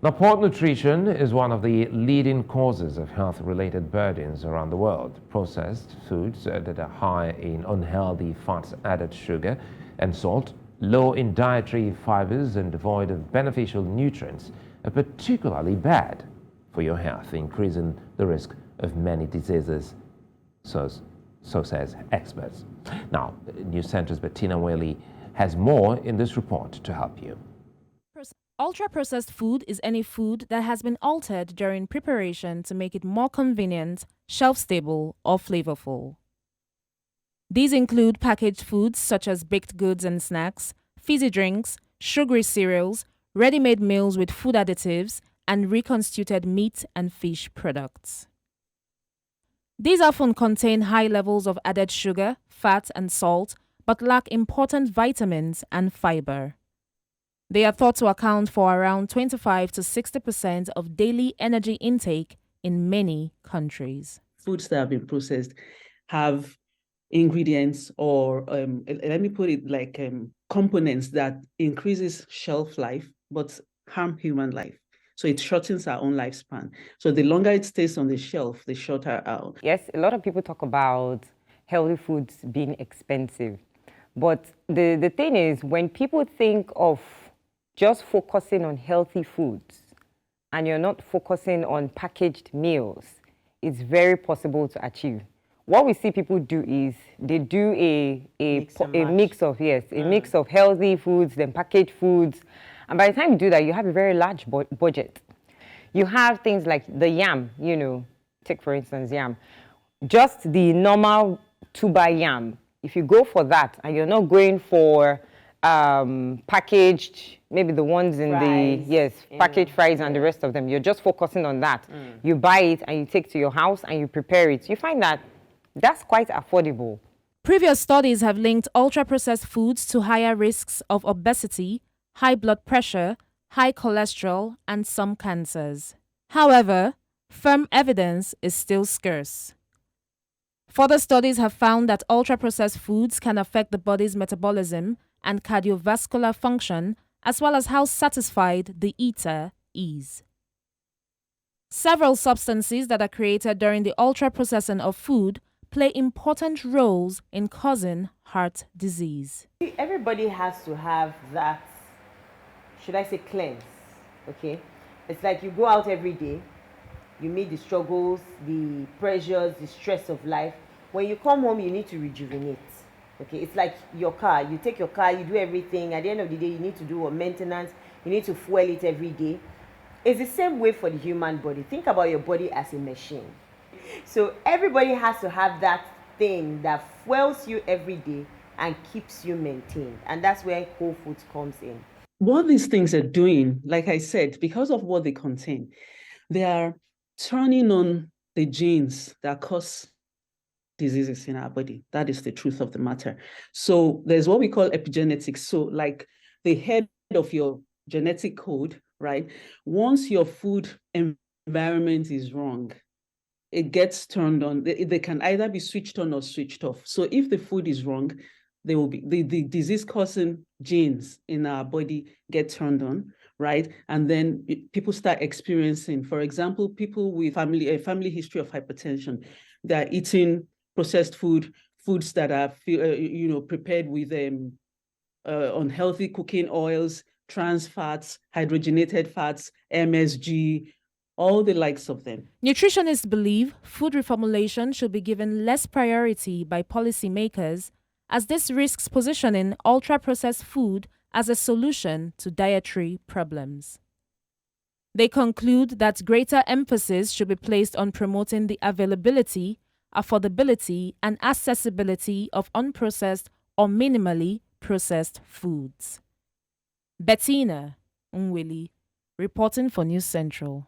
Now, poor nutrition is one of the leading causes of health-related burdens around the world. Processed foods that are high in unhealthy fats, added sugar and salt, low in dietary fibers and devoid of beneficial nutrients are particularly bad for your health, increasing the risk of many diseases, so says experts. Now, News Center's Bettina Nwelih has more in this report to help you. Ultra-processed food is any food that has been altered during preparation to make it more convenient, shelf-stable, or flavorful. These include packaged foods such as baked goods and snacks, fizzy drinks, sugary cereals, ready-made meals with food additives, and reconstituted meat and fish products. These often contain high levels of added sugar, fat, and salt, but lack important vitamins and fiber. They are thought to account for around 25 to 60% of daily energy intake in many countries. Foods that have been processed have ingredients or, let me put it like components that increases shelf life but harm human life. So it shortens our own lifespan. So the longer it stays on the shelf, the shorter out. Yes, a lot of people talk about healthy foods being expensive. But the thing is, when people think of just focusing on healthy foods and you're not focusing on packaged meals, it's very possible to achieve. What we see people do is they do a mix of healthy foods, then packaged foods. And by the time you do that, you have a very large budget. You have things like the yam, take for instance yam. Just the normal tuber yam. If you go for that and you're not going for packaged, maybe the ones in fries, packaged fries and the rest of them, you're just focusing on that. You buy it and you take to your house and you prepare it. You find that that's quite affordable. Previous studies have linked ultra-processed foods to higher risks of obesity, high blood pressure, high cholesterol, and some cancers. However, firm evidence is still scarce. Further studies have found that ultra-processed foods can affect the body's metabolism and cardiovascular function, as well as how satisfied the eater is. Several substances that are created during the ultra-processing of food play important roles in causing heart disease. Everybody has to have that, should I say, cleanse, okay? It's like you go out every day, you meet the struggles, the pressures, the stress of life. When you come home, you need to rejuvenate, okay? It's like your car. You take your car, you do everything. At the end of the day, you need to do a maintenance. You need to fuel it every day. It's the same way for the human body. Think about your body as a machine. So everybody has to have that thing that fuels you every day and keeps you maintained. And that's where whole foods comes in. What these things are doing, like I said, because of what they contain, they are turning on the genes that cause diseases in our body. That is the truth of the matter. So there's what we call epigenetics. So like the head of your genetic code, right? Once your food environment is wrong, it gets turned on. They can either be switched on or switched off. So if the food is wrong, there will be the disease-causing genes in our body get turned on, right? And then people start experiencing, for example, people with a family history of hypertension, they're eating processed foods that are prepared with unhealthy cooking oils, trans fats, hydrogenated fats, MSG, all the likes of them. Nutritionists believe food reformulation should be given less priority by policymakers, as this risks positioning ultra-processed food as a solution to dietary problems. They conclude that greater emphasis should be placed on promoting the availability, affordability, and accessibility of unprocessed or minimally processed foods. Bettina Nwelih, reporting for News Central.